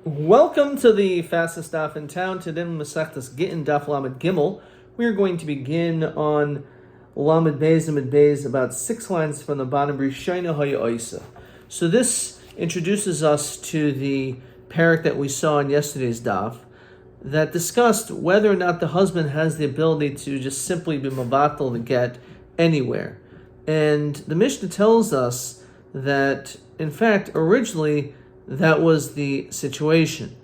Welcome to the fastest daf in town. Today, Masechtas Gittin daf Lamed Gimel. We are going to begin on Lamed Beis Lamed Beis, about 6 lines from the bottom. Rishayna Haya'isa. So this introduces us to the parak that we saw in yesterday's daf that discussed whether or not the husband has the ability to just simply be mavatal the get anywhere. And the Mishnah tells us that, in fact, originally that was the situation,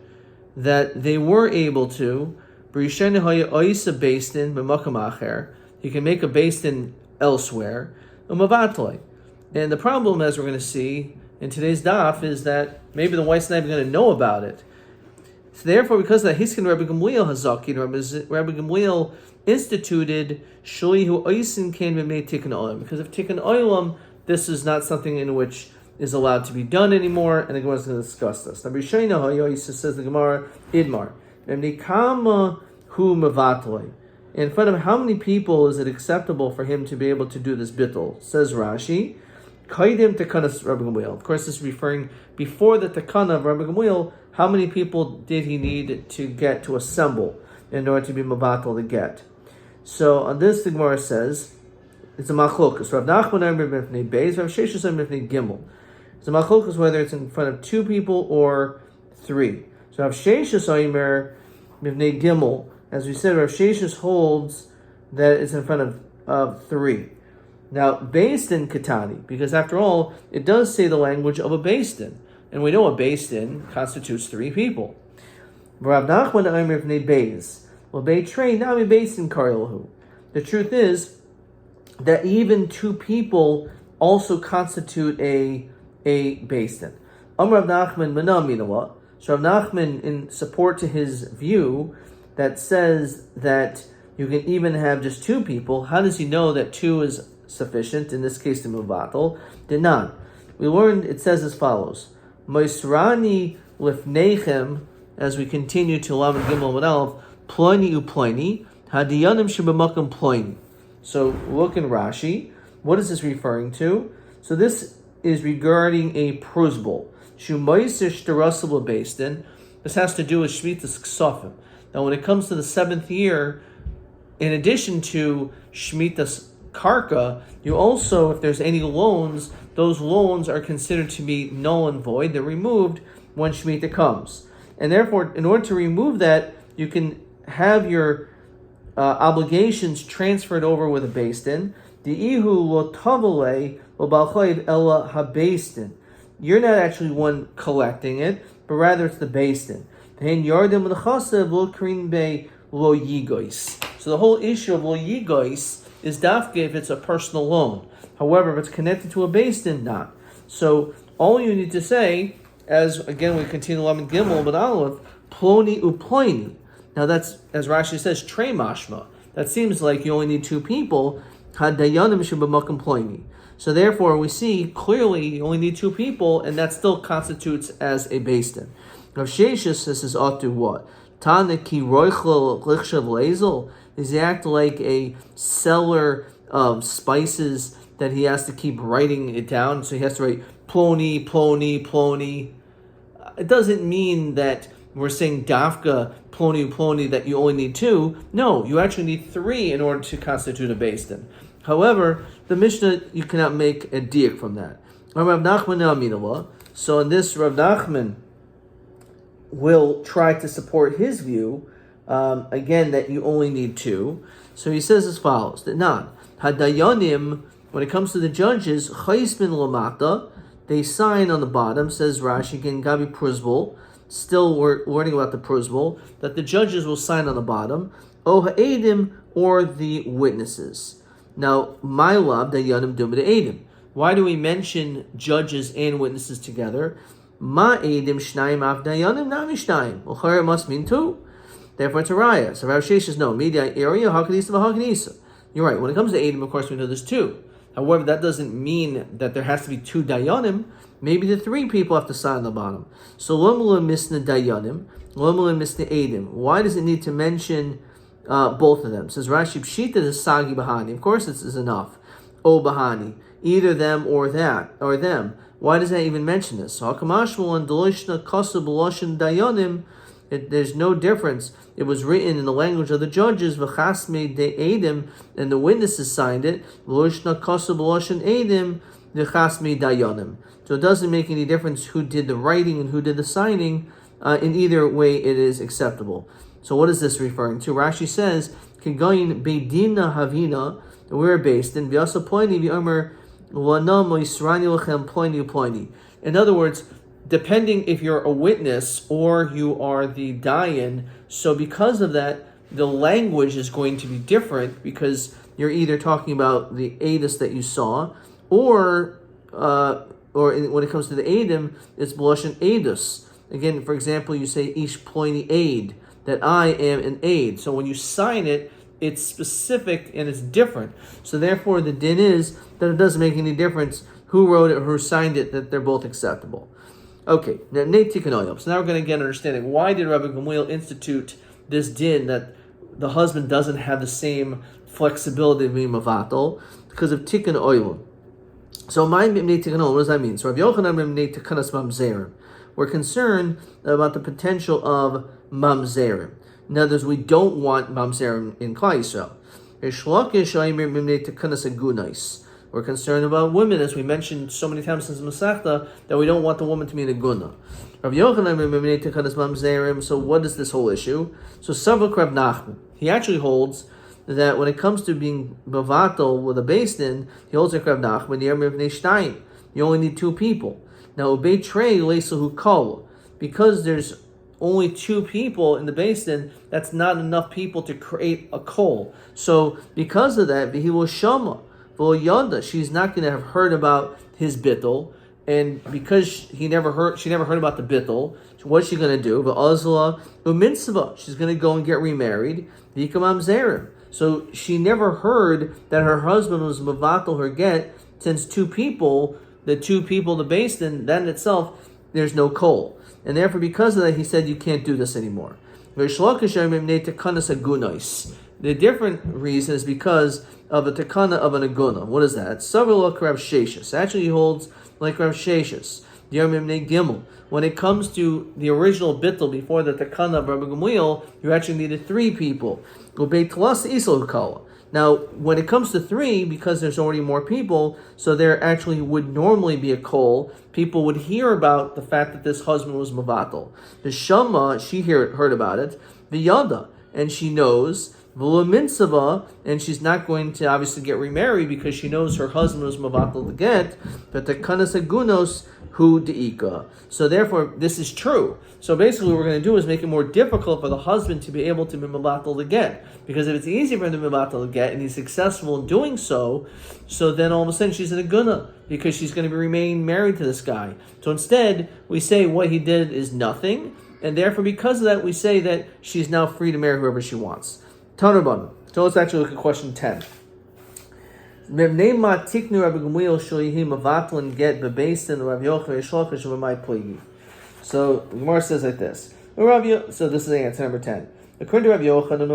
that they were able to. You can make a based in elsewhere, and the problem, as we're going to see in today's daf, is that maybe the wife's not even going to know about it. So therefore, because of that, Hiskin Rabbi Gamliel Hazakin, Rabbi Gamliel instituted Shlihu Oisin came and made Tikkun Olam. Because of Tikkun Olam, this is not something in which is allowed to be done anymore, and the Gemara is going to discuss this. Now, Rishayna Hayoisa says the Gemara, Idmar, in front of how many people is it acceptable for him to be able to do this bittul? Says Rashi, Kaidim Tekanas Rabbi Gamliel. Of course, this is referring before the Tekana of Rabbi Gamliel. How many people did he need to get to assemble in order to be Mavatal to get? So on this, the Gemara says, it's a machlokas. Rav Nachman Amr Mifnei Beis, Rav Sheshes Amr Mifnei Gimel. It's a machlokas whether it's in front of 2 people or 3. So Rav Sheshes Amr Mifnei Gimel, as we said, Rav Sheshes holds that it's in front of 3. Now, based in Katani, because after all, it does say the language of a based in, and we know a based in constitutes 3 people. Rav Nachman Amr Mifnei Beis, well, Beitrei Nami based in Karyalahu. The truth is that even 2 people also constitute a based in. Rav Nachman Minawa. So Rav Nachman, in support to his view that says that you can even have just 2 people, how does he know that 2 is sufficient, in this case the muvatal? Dinan. We learned, it says as follows, Moisrani lifnechem, as we continue to Lamed Gimel Manalv, Ploini uploini, hadiyanim shebemakam ploini. So look in Rashi. What is this referring to? So this is regarding a prusbul. Shumaisish derasable based in. This has to do with Shmitas Ksofim. Now when it comes to the 7th year, in addition to Shmitas Karka, you also, if there's any loans, those loans are considered to be null and void. They're removed when Shemitah comes. And therefore, in order to remove that, you can have your obligations transferred over with a based in. You're not actually one collecting it, but rather it's the based in. So the whole issue of lo yigois is dafke if it's a personal loan. However, if it's connected to a based in, not. So all you need to say, as again we continue Lamed Gimel but Aleph, ploni uploini. Now that's, as Rashi says, trei mashma. That seems like you only need 2 people. So therefore, we see clearly you only need 2 people, and that still constitutes as a based in. Rav Sheshes, this is ought to what? Taneki roichel lichshav lezel. Does he act like a seller of spices that he has to keep writing it down? So he has to write ploni, ploni, ploni. It doesn't mean that we're saying dafka, ploni, ploni, that you only need 2. No, you actually need 3 in order to constitute a based in. However, the Mishnah, you cannot make a diak from that. Rav Nachman, so in this, Rav Nachman will try to support his view, again, that you only need 2. So he says as follows, that nan, hadayanim, when it comes to the judges, chaysmin lamata, they sign on the bottom, says Rashi, again, Gabi Pruzbul, still we're learning about the Pruzbul, that the judges will sign on the bottom, o ha'edim, or the witnesses. Now, my love, dayanim dum edim. Why do we mention judges and witnesses together? Ma edim shnayim af dayanim nami shnayim. Well, it must mean 2. Therefore, it's a raya. So Rav Sheshes, no, media area hakadisa v'hakadisa. You're right. When it comes to edim, of course, we know there's 2. However, that doesn't mean that there has to be 2 dayanim. Maybe the 3 people have to sign on the bottom. So lomula misna dayanim, lomula misna edim. Why does it need to mention both of them? It says Rashi Pshita is Sagi Bahani. Of course, this is enough. O Bahani. Either them or that, or them. Why does that even mention this? So there's no difference. It was written in the language of the judges, v'chasme de edim, and the witnesses signed it. V'loishna kosu b'loshin edim, v'chasme dayanim. So it doesn't make any difference who did the writing and who did the signing. In either way, it is acceptable. So what is this referring to? Rashi says, "Kegoyin beidina havina." We're based in v'yasa ploini v'omer lana moisrani lachem ploini ploini. In other words, depending if you're a witness or you are the dayan, so because of that, the language is going to be different because you're either talking about the edus that you saw, or when it comes to the edim, it's blushing edus. Again, for example, you say ish ploini aid, that I am an aid. So when you sign it, it's specific and it's different. So therefore, the din is that it doesn't make any difference who wrote it or who signed it, that they're both acceptable. Okay, now so now we're going to get understanding. Why did Rabbi Gamliel institute this din that the husband doesn't have the same flexibility of being mavatal? Because of tikkun oil. So my mimnei tikkun oil, what does that mean? So Rabbi Yochanan mimnei tikkunas mamzerim. We're concerned about the potential of mamzerim. In other words, we don't want mamzerim in Klal Yisrael. We're concerned about women, as we mentioned so many times since Masechta, that we don't want the woman to be in a guna. So what is this whole issue? So Savak Reb Nachman, he actually holds that when it comes to being mavatal with a beis din, he holds like Reb Nachman, you only need two people. Now, because there's only two people in the beis din, that's not enough people to create a kol. So because of that, he will shama. She's not going to have heard about his bittul, and because she never heard about the bittul, so what's she going to do? She's going to go and get remarried. So she never heard that her husband was mavatal her get, since the two people, the beis din, that in itself, there's no kol. And therefore, because of that, he said you can't do this anymore. The different reason is because of a takana of an aguna. What is that? Savilok Rav Sheshis. Actually, he holds like Rav Sheshis. When it comes to the original bittul before the takana of Rabbi Gamliel, you actually needed three people. Now, when it comes to three, because there's already more people, so there actually would normally be a kol. People would hear about the fact that this husband was mavatal. The shama, she heard about it. The yada, and she knows. V'lo and she's not going to obviously get remarried because she knows her husband was mavatal to get, but the kanas agunos hu deika. So therefore, this is true. So basically, what we're going to do is make it more difficult for the husband to be able to be mavatal to get, because if it's easy for him to be mavatal to get and he's successful in doing so, so then all of a sudden she's in a guna because she's going to remain married to this guy. So instead, we say what he did is nothing, and therefore because of that, we say that she's now free to marry whoever she wants. Tanurban. So let's actually look at question 10. So the Gemara says like this. So this is answer number 10. According to Rabbi Yochanan,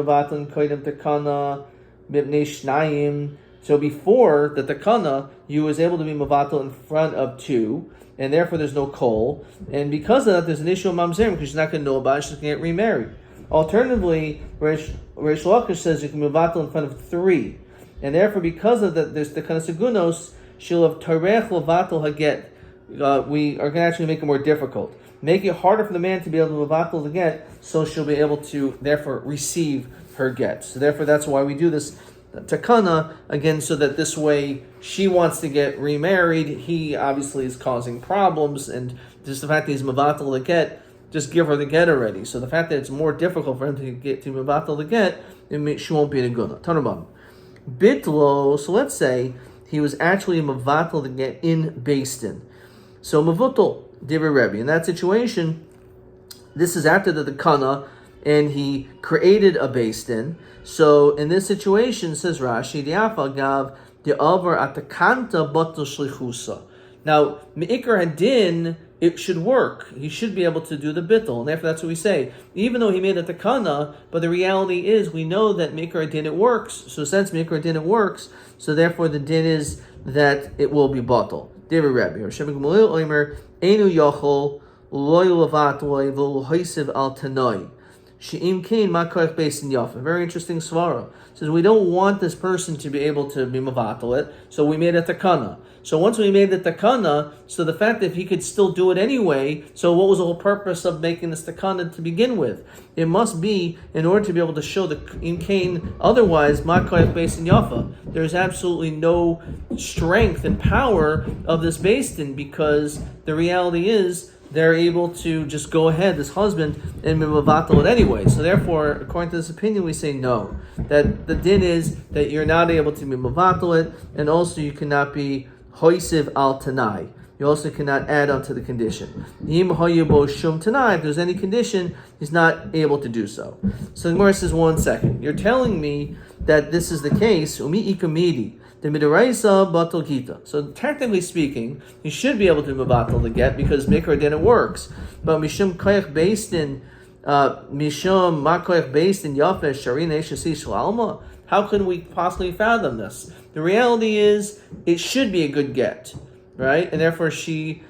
so before the takana, you was able to be mavatal in front of two, and therefore there's no kol. And because of that, there's an issue of mamzerim because she's not going to know about it, she's going to get remarried. Alternatively, Reish Lakish says you can mavatal in front of three, and therefore because of that, there's the kanas agunos. She'll have tarech lavatal haget. We are going to actually make it more difficult, make it harder for the man to be able to mavatal the get, so she'll be able to therefore receive her get. So therefore, that's why we do this takana again, so that this way she wants to get remarried. He obviously is causing problems, and just the fact that he's mavatal the get. Just give her the get already. So the fact that it's more difficult for him to get to mavatal the get, she won't be in a guna. Tanurban. Bitlo. So let's say he was actually mavatal the get in beis din. So mavutal divrei Rebbe. In that situation, this is after the takana, and he created a beis din. So in this situation, says Rashi, diafa gav de'avar atakanta batal shlichusa. Now meikar hadin. It should work. He should be able to do the bittul, and therefore that's what we say. Even though he made a takana, but the reality is we know that mikra din it works. So since mikra din it works, so therefore the din is that it will be batal. David Rabbi. Rabbi Gamaliel Omer Enu Yachol Loy Levat Loy V'Lohisiv Al Tanoi. She'im Kain Makoich based in Yafa. Very interesting svara. Says we don't want this person to be able to be mavatal it, so we made a takana. So once we made the takana, so the fact that he could still do it anyway, so what was the whole purpose of making this takana to begin with? It must be in order to be able to show the im kain, otherwise makoich based in Yafa. There's absolutely no strength and power of this based in, because the reality is they're able to just go ahead, this husband, and mavatal it anyway. So therefore, according to this opinion, we say no. That the din is that you're not able to be mavatal it, and also you cannot be hoisiv al tanai. You also cannot add on to the condition. Yim hoyabo shum tanai. If there's any condition, he's not able to do so. So the Gemara says, 1 second. You're telling me that this is the case. Umi ikamidi. The midaraisa batal gita. So technically speaking, he should be able to batal the get because mikra then it works. But mishum koyach based in mishum makoyach based in yafesh sharin eshasi shalalma. How can we possibly fathom this? The reality is it should be a good get, right? And therefore it should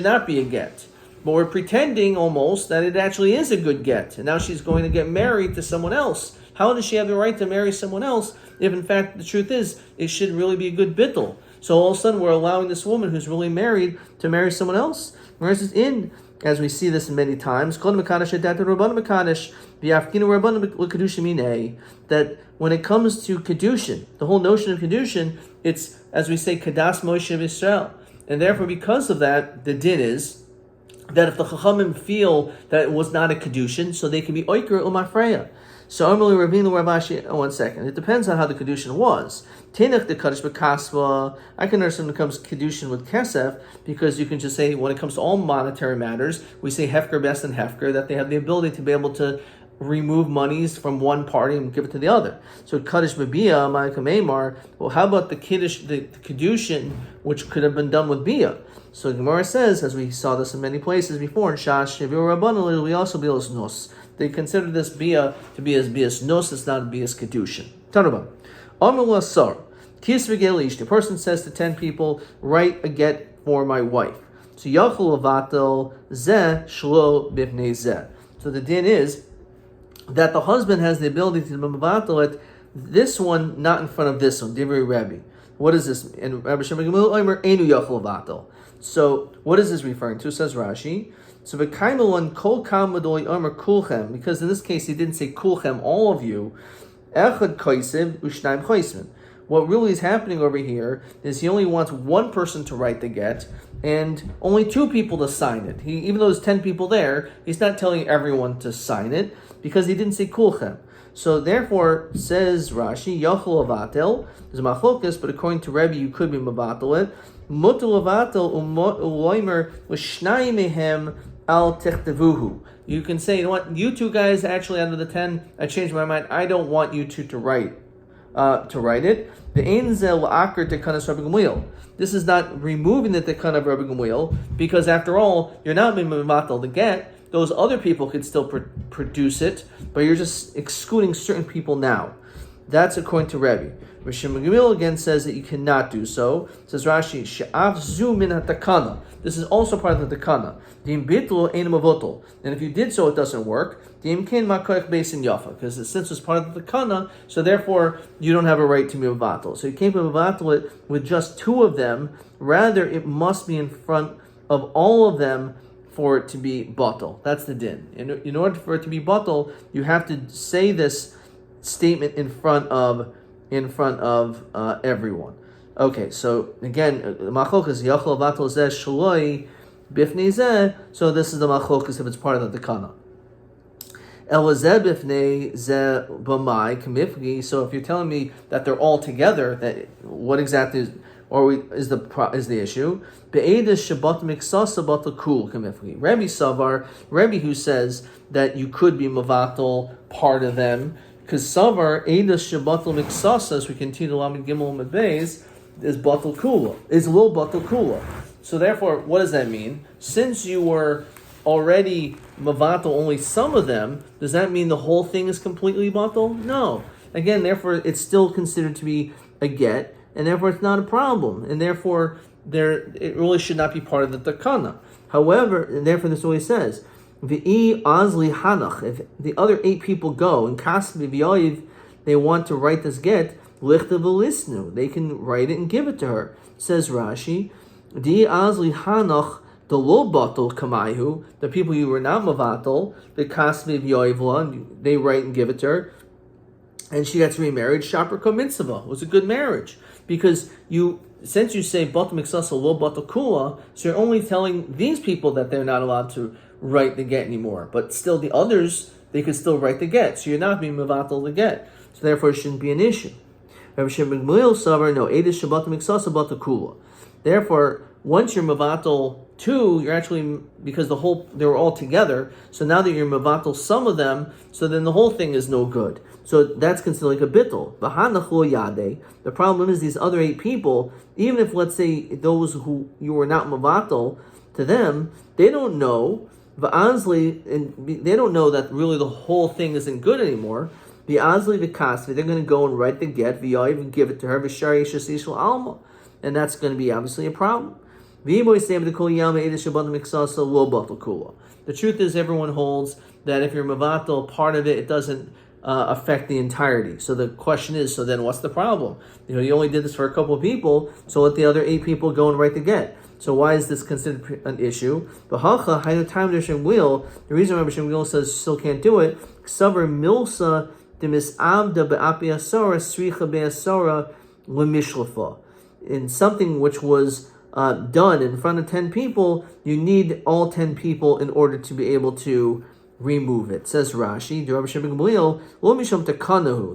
not be a get. But we're pretending almost that it actually is a good get, and now she's going to get married to someone else. How does she have the right to marry someone else if in fact the truth is it should really be a good bittul? So all of a sudden we're allowing this woman who's really married to marry someone else? Whereas it's in, as we see this many times, that when it comes to kedushin, the whole notion of kedushin, it's, as we say, kadas Moshe of Israel. And therefore because of that, the din is that if the Chachamim feel that it was not a kedushin, so they can be oiker umafreya. So Amalei Ravina Rabashi. 1 second. It depends on how the kedushin was. Tenach the kaddish b'kasva. I can understand when it comes to kedushin with kesef, because you can just say when it comes to all monetary matters, we say hefker best and hefker, that they have the ability to be able to remove monies from one party and give it to the other. So kaddish b'bia ma'ikam emar. Well, how about the kiddush, the kedushin, which could have been done with bia? So Gemara says, as we saw this in many places before, in Shash Shavir Rabbanah, we also bias nos. They consider this bia to be as bias nos, it's not bias kedushin. Tanaba. Amrul asar. Kis v'gelish. The person says to 10 people, write a get for my wife. So yachol avatel zeh shlo bifnei zeh. So the din is that the husband has the ability to mavatel it, this one not in front of this one. Divrei Rabbi. What is this? And Rabbi Shimon Gamaliel Omer enu yachol avatel. So what is this referring to? Says Rashi. So v'kaimelon kol kam v'doi omer kulchem, because in this case he didn't say kulchem, all of you. Echad koisev u'shnaim choismin. What really is happening over here is he only wants one person to write the get and only 2 people to sign it. Even though there's 10 people there, he's not telling everyone to sign it because he didn't say kulchem. So therefore, says Rashi, yachol avatel. There's a machlokas, but according to Rabbi, you could be mavatel it. Mutul avatel uloimer l'shnayim mehem al techtevuhu. You can say, you know what, you 2 guys actually out of the 10, I changed my mind. I don't want you 2 to write it. The ein zel akar tekanas Rabbi Gamaliel. This is not removing the tekan of Rabbi Gamaliel, because after all, you're not being mavatel the get. Those other people could still produce it, but you're just excluding certain people now. That's according to Rabbi. Rabbi Shimon Gamaliel again says that you cannot do so. It says Rashi, she'af zu min hatakana. This is also part of the takana. Dim bitlu ein mavotel. And if you did so, it doesn't work. Dim ken makoich beis in yafa, because since it's part of the takana, so therefore you don't have a right to be mavatel. So you can't be mavatel it with just 2 of them. Rather, it must be in front of all of them for it to be batal. That's the din. In order for it to be batal, you have to say this statement in front of everyone. Okay, so again, machlokas yachol batal zeh shloi bifnei zeh. So this is the machlokas if it's part of the takana. Elazeh bifnei zeh b'mai kamifgi. So if you're telling me that they're all together, that what exactly is the issue? Be'edes shabat miksasa batal kul kamifgi. Rabbi Savar, Rabbi who says that you could be mavatal part of them, because Savar edes shabatal miksasa, as we continue to Lamed Gimel Lamed Beis, is batal kula, is little batal kula. So therefore, what does that mean? Since you were already mavatal only some of them, does that mean the whole thing is completely batal? No. Again, therefore, it's still considered to be a get, and therefore it's not a problem, and therefore it really should not be part of the takana. However, and therefore this always says, V'i azli hanach, if the other 8 people go, and kasbi v'yoiv, they want to write this get, lichta v'lisnu, they can write it and give it to her. Says Rashi, Di azli hanach, the lo batal kamayhu, the people you were not mavatal, the kasbi v'yoivla, they write and give it to her, and she gets remarried. Shaper mitzvah was a good marriage, because since you say batal miksasa lo batal kula, so you're only telling these people that they're not allowed to write the get anymore, but still the others, they could still write the get, so you're not being mavatal the get, so therefore it shouldn't be an issue. Rabbi Shimon Gamliel savar no edish shabat miksasa batal kula. Therefore, once you're mavatal 2, you're actually, because they were all together, so now that you're mavatal some of them, so then the whole thing is no good. So that's considered like a bittul. The problem is these other 8 people, even if, let's say, those who you were not mavatal to them, they don't know, and they don't know that really the whole thing isn't good anymore. The azli v'kasvi, they're going to go and write the get, v'yayiv, and give it to her, v'shari shasishal alma, and that's going to be obviously a problem. The truth is, everyone holds that if you're mavatal part of it, it doesn't affect the entirety. So the question is, so then what's the problem? You only did this for a couple of people, so let the other 8 people go and write the get. So why is this considered an issue? The reason Rabbi Shmuel says still can't do it, Savar milsa demisavda be'apiasora sricha be'asora lemishlafa. In something which was done in front of 10 people, you need all 10 people in order to be able to remove it. Says Rashi,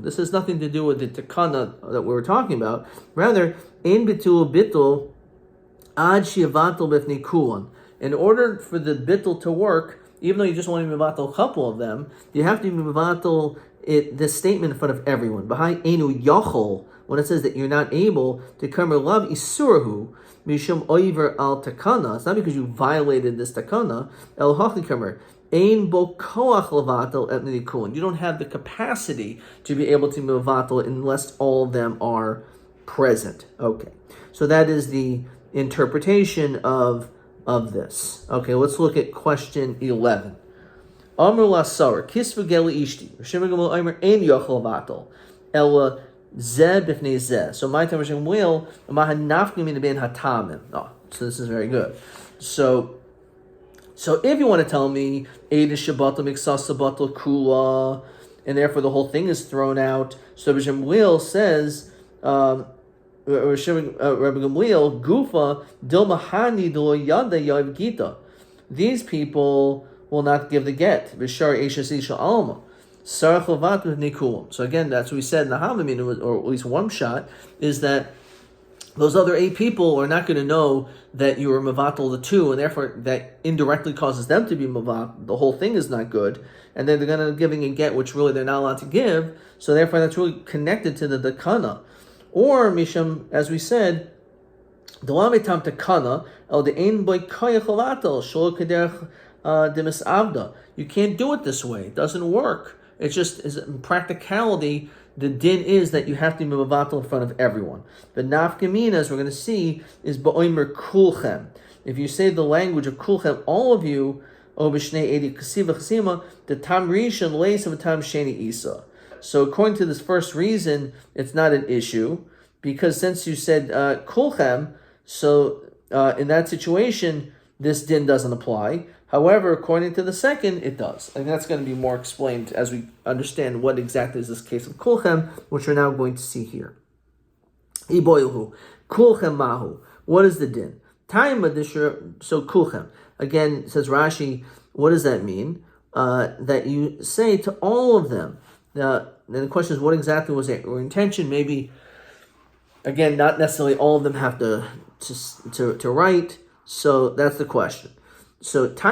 this has nothing to do with the takana that we were talking about. Rather, ein bitul bitul ad shiavatul b'fnei kulan. In order for the bittul to work, even though you just want to mevatel a couple of them, you have to mevatel this statement in front of everyone. Behind enu yachol, when it says that you're not able to come love isurahu mishum oiver al takana, it's not because you violated this takana. El hachikamer ein bo koach levatel et nikulan. You don't have the capacity to be able to mevatel unless all of them are present. Okay, so that is the interpretation of this. Okay, let's look at question 11. Amr lasar kisva geli ishti. Rishim Gamul Aimer ein yochel vatal ela zeh b'fnei zeh. So my time Rishim Gamul maha nafkim in ben hatamim. Oh, so this is very good. So if you want to tell me edish shabatal miksasa batal kula, and therefore the whole thing is thrown out. So Rishim Gamul says. Rabbi Gamliel, Gufa, Dilmahani, Diloyada, Yav Gita. These people will not give the get. Vishar Eshes Isha Alma. Sarachovat with Nikulam. So again, that's what we said in the Hamamin, or at least one shot, is that those other 8 people are not going to know that you were Mavatal the 2, and therefore that indirectly causes them to be Mavat. The whole thing is not good. And then they're going to be giving a get, which really they're not allowed to give. So therefore that's really connected to the Dakana. Or Misham, as we said, Delametam Takana, El de Ein Boy Kayachalatal, Shol Kaderch Demis Avda. You can't do it this way. It doesn't work. It's just, in practicality, the din is that you have to be mavatal in front of everyone. The nafkamina, as we're going to see, is Ba'omer Kulchem. If you say the language of Kulchem, all of you, O Bishnei Edi Kasiva Chasima, the Tam Rishon Leis of Tam Sheni Isa. So according to this first reason, it's not an issue, because since you said kulchem, so in that situation, this din doesn't apply. However, according to the second, it does. And that's going to be more explained as we understand what exactly is this case of kulchem, which we're now going to see here. Iboyuhu, kulchem mahu. What is the din? So kulchem. Again, says Rashi, what does that mean? That you say to all of them. Now, then the question is, what exactly was their intention? Maybe, again, not necessarily all of them have to write. So that's the question. So if based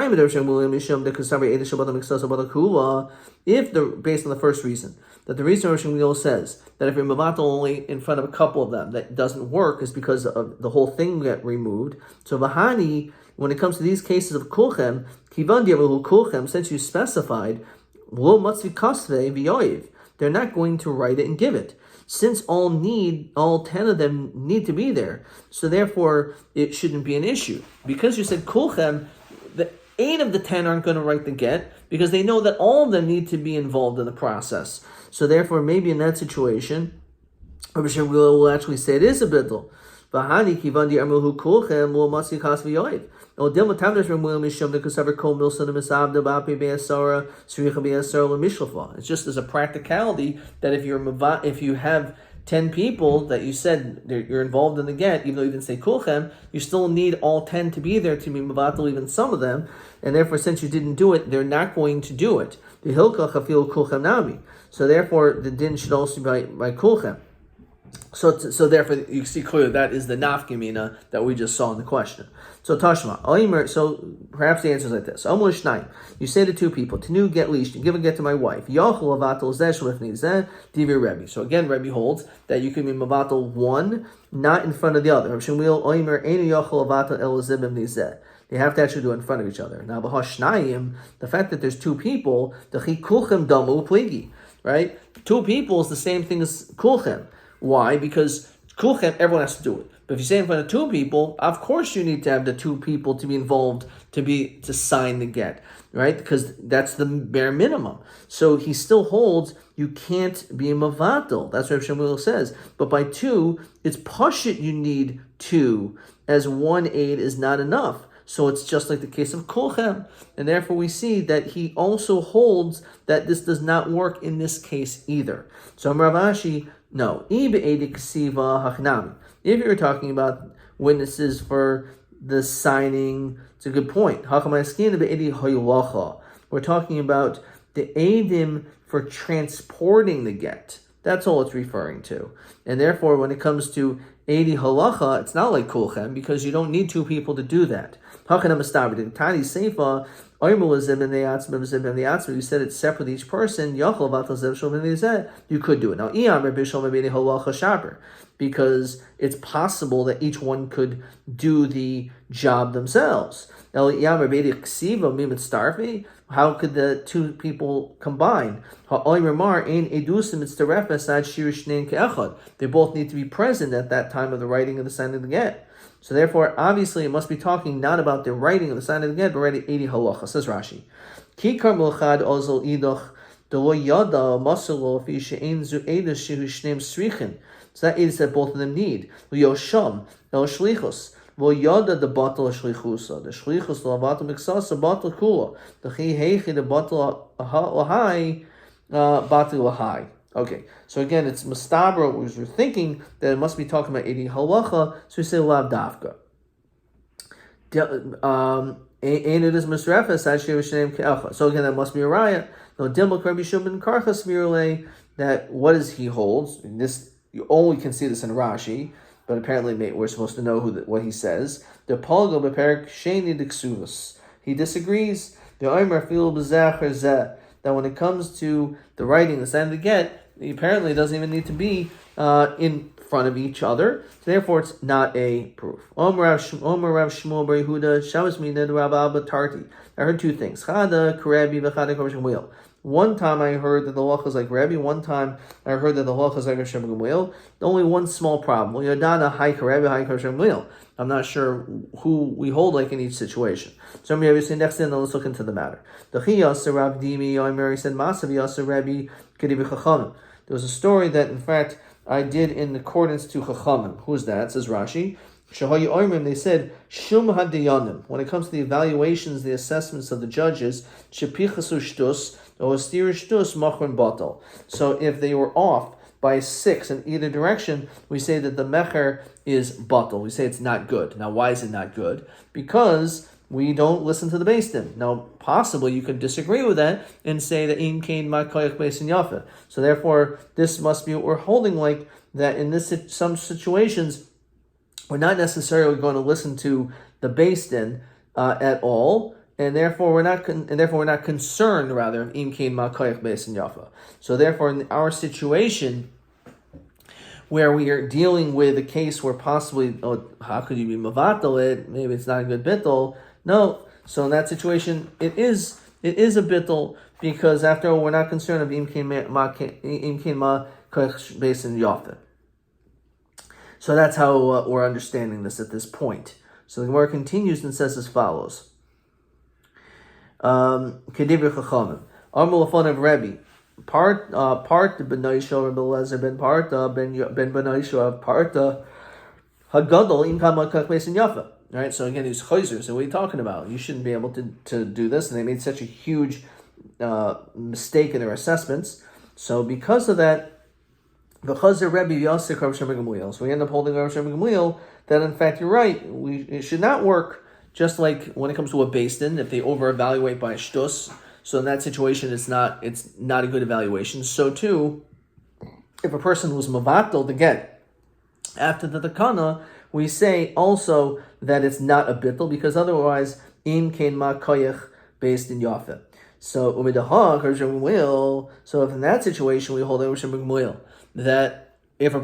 on the first reason, that the reason Rosh Hashanah says that if you're mavatal only in front of a couple of them, that doesn't work, is because of the whole thing get removed. So v'hani, when it comes to these cases of kulchem, kivan diavahu kulchem, since you specified, lo matzvi kasve v'yoiv, they're not going to write it and give it. since all 10 of them need to be there, so therefore it shouldn't be an issue. Because you said kulchem, the 8 of the 10 aren't going to write the get because they know that all of them need to be involved in the process. So therefore, maybe in that situation, Rabbi Shem will actually say it is a bittul. V'hani kivandi amruhu kulchem lo matzi kas v'yoiv. No, Dilma Tamdas Ramuel Misham the Kusaber Kol Milson the Misabda Bapi Beasara Sricha Beasara Mishlafa. It's just as a practicality that if you have 10 people that you said you're involved in the get, even though you didn't say kulchem, you still need all 10 to be there to be mavatal even some of them, and therefore since you didn't do it, they're not going to do it. The hilka chafil kulchem nami. So therefore the din should also be by kulchem. So therefore you see clearly that is the nafkamina that we just saw in the question. So Tashma, so perhaps the answer is like this. You say to 2 people, Tenu get leashed, give a get to my wife. So again, Rabbi holds that you can be mavatal one, not in front of the other. They have to actually do it in front of each other. Now, the fact that there's 2 people, right? 2 people is the same thing as kulchem. Why? Because kulchem, everyone has to do it. But if you say in front of 2 people, of course you need to have the 2 people to be involved to sign the get, right? Because that's the bare minimum. So he still holds you can't be a mavatal. That's what Shemuel says. But by 2, it's pashut you need 2, as 1 aid is not enough. So it's just like the case of kulchem. And therefore we see that he also holds that this does not work in this case either. So Rav Ashi, no. If you're talking about witnesses for the signing, it's a good point. We're talking about the edim for transporting the get. That's all it's referring to. And therefore, when it comes to edi halacha, it's not like kulchem because you don't need 2 people to do that. You said it's separate each person. You could do it. Now, because it's possible that each one could do the job themselves. How could the 2 people combine? They both need to be present at that time of the writing of the signing of the get. So therefore, obviously, it must be talking not about the writing of the sign of the get, but already 80 halacha. Says Rashi. Kikar mulchad ozol idoch delo yada masalo fi she'en zu edus shehu shneim srichin. So that is that both of them need. Yosham el shlichus. Lo yada the batal shlichusa. The shlichus lo batal miksasa batal kula. The chi heichi the batal lahai batal lahai. Okay, so again, it's Mastabra, which we're thinking that it must be talking about Edi Halacha, so we say Lav Dafka. And it is Masrefes, so again, that must be a raya. No, Dimok Rabbi Shimon Karchas Mirle, that what does he holds? This, you only can see this in Rashi, but apparently we're supposed to know what he says. The Polgo Beperik Sheni Diksuvus. He disagrees. The Omer Fil Bezacher Zeh, that when it comes to the writing, the sign of the get, apparently it doesn't even need to be in front of each other. So therefore, it's not a proof. Omer Rav Shmuel Bar Yehuda Shabbos Minad Rav Abba Tarti. I heard 2 things. Chada Karebi v'Chada Karav Shmuel. One time I heard that the halacha is like Rabbi. One time I heard that the halacha is like Rav Shmuel. Only one small problem. Well, Yadana Hai Karebi Hai Karav Shmuel. I'm not sure who we hold like in each situation. So obviously next thing, let's look into the matter. The Chiyas Rav Dimi Yomi said Masav Yasa Rabbi Kedibi Chachamim. There was a story that in fact I did in accordance to Chachamim. Who's that? Says Rashi. Shahayi Oimim, they said, Shum Hadayanim. When it comes to the evaluations, the assessments of the judges, Shepichasu Shtus, or Stir Shtus Machron Batal. So if they were off by 6 in either direction, we say that the mecher is batal. We say it's not good. Now, why is it not good? Because we don't listen to the Beis Din. Now, possibly you could disagree with that and say that in kain ma koyach beis din yafa. So therefore, this must be what we're holding like that in some situations, we're not necessarily going to listen to the Beis Din at all. And therefore, we're not concerned rather in kain ma koyach beis din yafa. So therefore, in our situation, where we are dealing with a case where possibly, how could you be mavatal it? Maybe it's not a good bittul. No. So in that situation, it is a bittul because after all, we're not concerned of im kain ma koich based in Yafeh. So that's how we're understanding this at this point. So the Gemara continues and says as follows. Kedivir Chachamim. Amar Lafon of Rabbi. Part Ben Naisha, Rabbi Lezer ben Parta, Ben Benaisha, Parta, Hagadol, Im Kama Koich based in Yafeh. Right, so again, these chayzers, so what are you talking about? You shouldn't be able to do this, and they made such a huge mistake in their assessments. So because of that, because they're Rebbe Yasik Rav Shem Gamliel, so we end up holding Rav Shem Gamliel that in fact you're right. It should not work just like when it comes to a beis din if they over-evaluate by a shtus. So in that situation, it's not a good evaluation. So too, if a person was mavatal to get after the takana, we say also that it's not a bittul because otherwise, im kein ma koyach based in Yafeh. So so if in that situation we hold that if a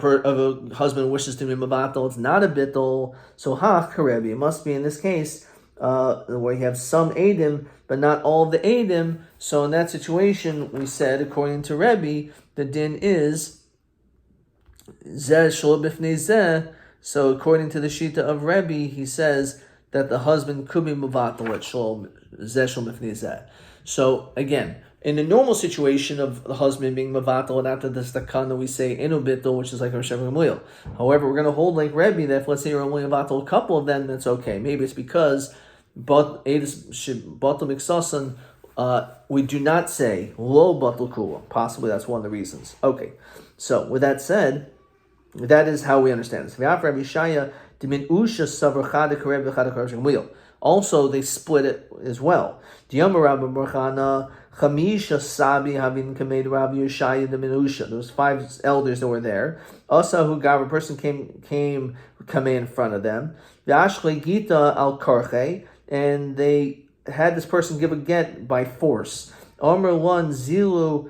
husband wishes to be mabatal, it's not a bittul. So hach karebi, it must be in this case where you have some edim, but not all of the edim. So in that situation, we said according to Rabbi, the din is zeh shlo b'fnei zeh. So according to the Shita of Rabbi, he says that the husband could be mavatal at shol zeh shol b'fnei zeh. So again, in the normal situation of the husband being mavatal and after the stakana, we say inu bittul, which is like Rav Shem Gamliel. However, we're going to hold like Rabbi that if let's say you're only mavatal a couple of them, that's okay. Maybe it's because batal miksasan. We do not say lo batal kula. Possibly that's one of the reasons. Okay, so with that said, that is how we understand this. Also, they split it as well. There was 5 elders that were there. Also, who got a person came in front of them. And they had this person give a get by force. Omer 1 zilu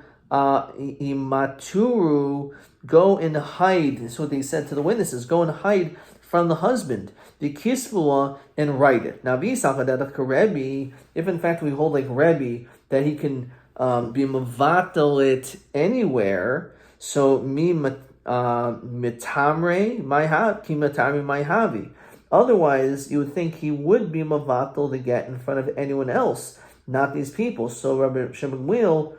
imaturu, go and hide. That's what they said to the witnesses. Go and hide from the husband. The kisvua and write it. Now, if in fact we hold like Rebbe that he can be mavatal it anywhere, so mi mitamre maihav ki mitamre maihavi. Otherwise, you would think he would be mavatal to get in front of anyone else, not these people. So Rabbi Shem Gamliel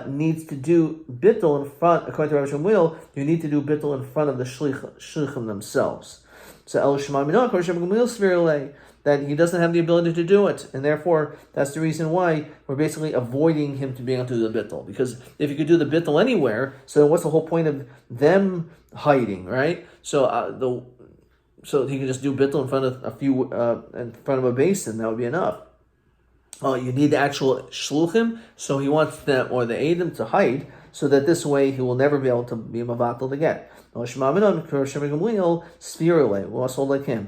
needs to do bittul in front. According to Rabbi Shem Gamliel, you need to do bittul in front of the shlichim themselves. So El Shema Minah, according to Rabbi Gamliel, Svirulei, that he doesn't have the ability to do it, and therefore that's the reason why we're basically avoiding him to being able to do the bittul. Because if you could do the bittul anywhere, so what's the whole point of them hiding, right? So so he can just do bittul in front of in front of a basin. That would be enough. You need the actual shluchim, so he wants them or the edim to hide, so that this way he will never be able to be mavatal to get. We must hold like him.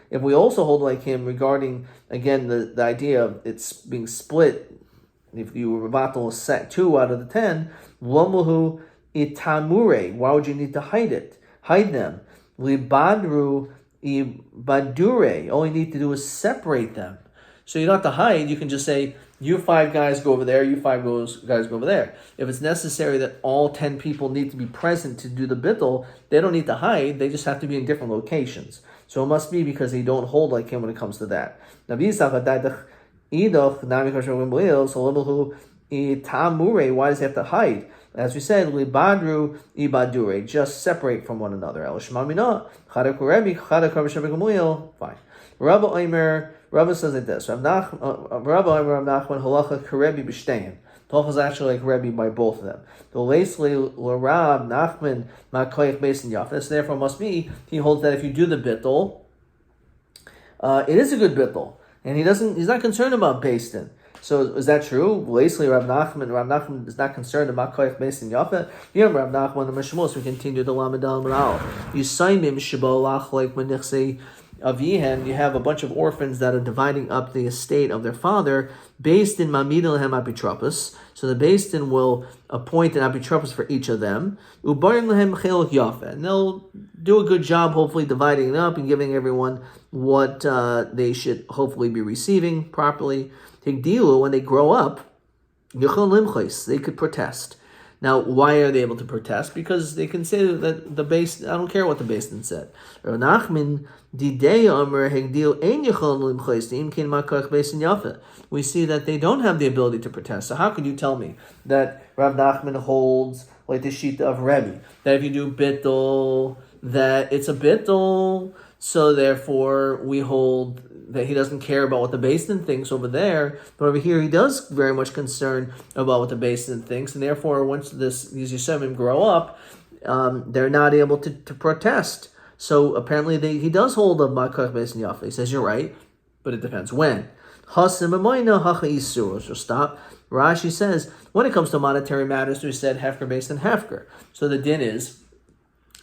If we also hold like him regarding again the idea of it's being split, if you were mavatal 2 out of the 10, lomuhu itamure. Why would you need to hide it? Hide them. Libadru ibadure. All you need to do is separate them. So you don't have to hide. You can just say, you 5 guys go over there, you 5 guys go over there. If it's necessary that all 10 people need to be present to do the bittul, they don't need to hide. They just have to be in different locations. So it must be because they don't hold like him when it comes to that. Why does he have to hide? As we said, libadru ibadure, just separate from one another. Fine. Rabbi Omer, Rabbi says like this. Rabbi Omer Nachman halacha karebi b'shteim. Tolch is actually like Rebbe by both of them. The Leisli l'Rab Nachman ma'koyach beis in Yafeh. So therefore, must be he holds that if you do the bittul, it is a good bittul, and he's not concerned about beis din. So is that true? Leisli Rab Nachman is not concerned about koyach beis in Yafeh. Yom Rab Nachman and Meshmos. We continue the Lamed Al Manal. Yisaimim shibolach like menichsei avihen. You have a bunch of orphans that are dividing up the estate of their father, based in mamid lehem apitropos. So the beis din will appoint an apitropos for each of them. Ubarim lehem chelok yafeh, and they'll do a good job, hopefully dividing it up and giving everyone what they should hopefully be receiving properly. Tigdilu, when they grow up, They could protest. Now, why are they able to protest? Because they can say that the base, I don't care what the basin said. We see that they don't have the ability to protest. So how could you tell me that Rav Nachman holds, like the Shita of Rabbi, that if you do bittul, that it's a bittul, so therefore we hold that he doesn't care about what the basin thinks over there, but over here he does very much concern about what the basin thinks, and therefore once these Yisomim grow up, they're not able to protest. So apparently he does hold a Makach Basin Yafa. He says, you're right, but it depends when. So stop. Rashi says, when it comes to monetary matters, we said Hefker Basin Hefker. So the din is,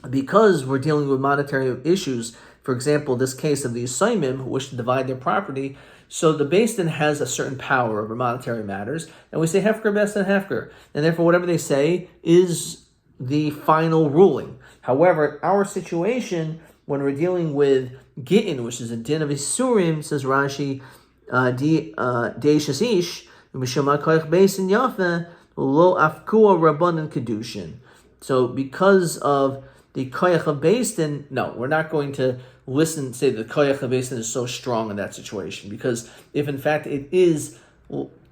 because we're dealing with monetary issues, for example, this case of the Yisomim who wish to divide their property, so the Beis Din has a certain power over monetary matters, and we say Hefker, Beis Din, Hefker, and therefore whatever they say is the final ruling. However, our situation, when we're dealing with Gittin, which is a din of Isurim, says Rashi, Deishas Ish, Mishama Koich Beis Din Yafa, Lo Afkua Rabbanan Kedushin. So because of the koyach of Beis Din, no, we're not going to say the koyach of Beis Din is so strong in that situation, because if in fact it is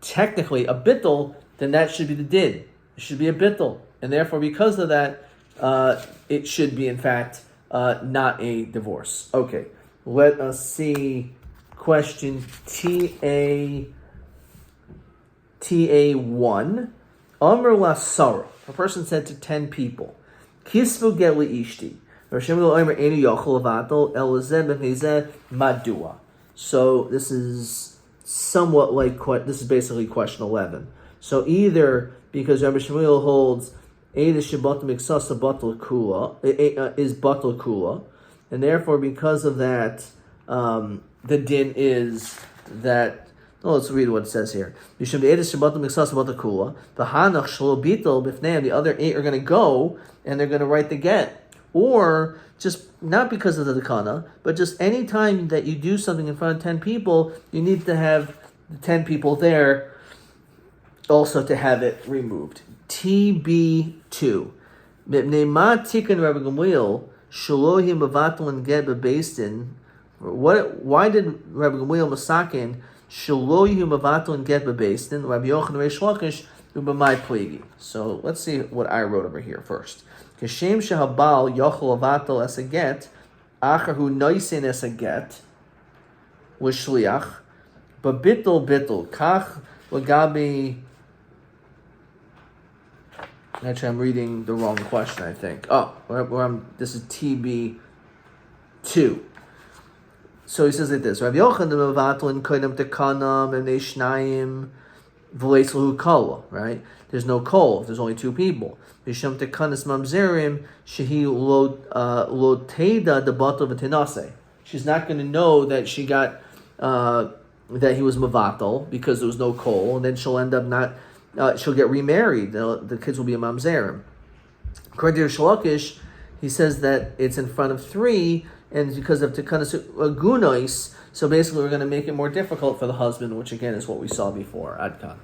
technically a bittul, then that should be the din. It should be a bittul, and therefore because of that, it should be in fact not a divorce. Okay, let us see question TA1. Amr la Sarah. A person said to 10 people, Kisvu get li ishti. So this is somewhat like, this is basically question 11. So either because Rabbi Shmuel holds is batal kula, and therefore because of that, the din is that. Let's read what it says here. The other 8 are going to go and they're going to write the get. Or just not because of the takana, but just any time that you do something in front of 10 people, you need to have the 10 people there also to have it removed. TB2. Why did Rabbi Gamliel Masakin Shelo Yehu Mavatal and Get Bebeis Din Rabbi Yochanan Reish Lakish Ubamai Pligi? So let's see what I wrote over here first. Kashem Shehabal Yochel Avatal as a get, Achahu Noisin as a get, was Shliach, but Bittul Kach Lagabi. Actually, I'm reading the wrong question, I think. This is TB2. So he says like this: Rav Yochanan mevatlin koinem tekanam emnei shnayim v'leislahu kala. Right? There's no kol. There's only 2 people. B'shem tekanas mamzerim shehi lo teda debatel v'tenase. She's not going to know that she got that he was mevatel because there was no kol, and then she'll end up not. She'll get remarried. The kids will be a mamzerim. According to Shalakish, he says that it's in front of 3. And because of tekanas gunois, so basically we're going to make it more difficult for the husband, which again is what we saw before. Adkan.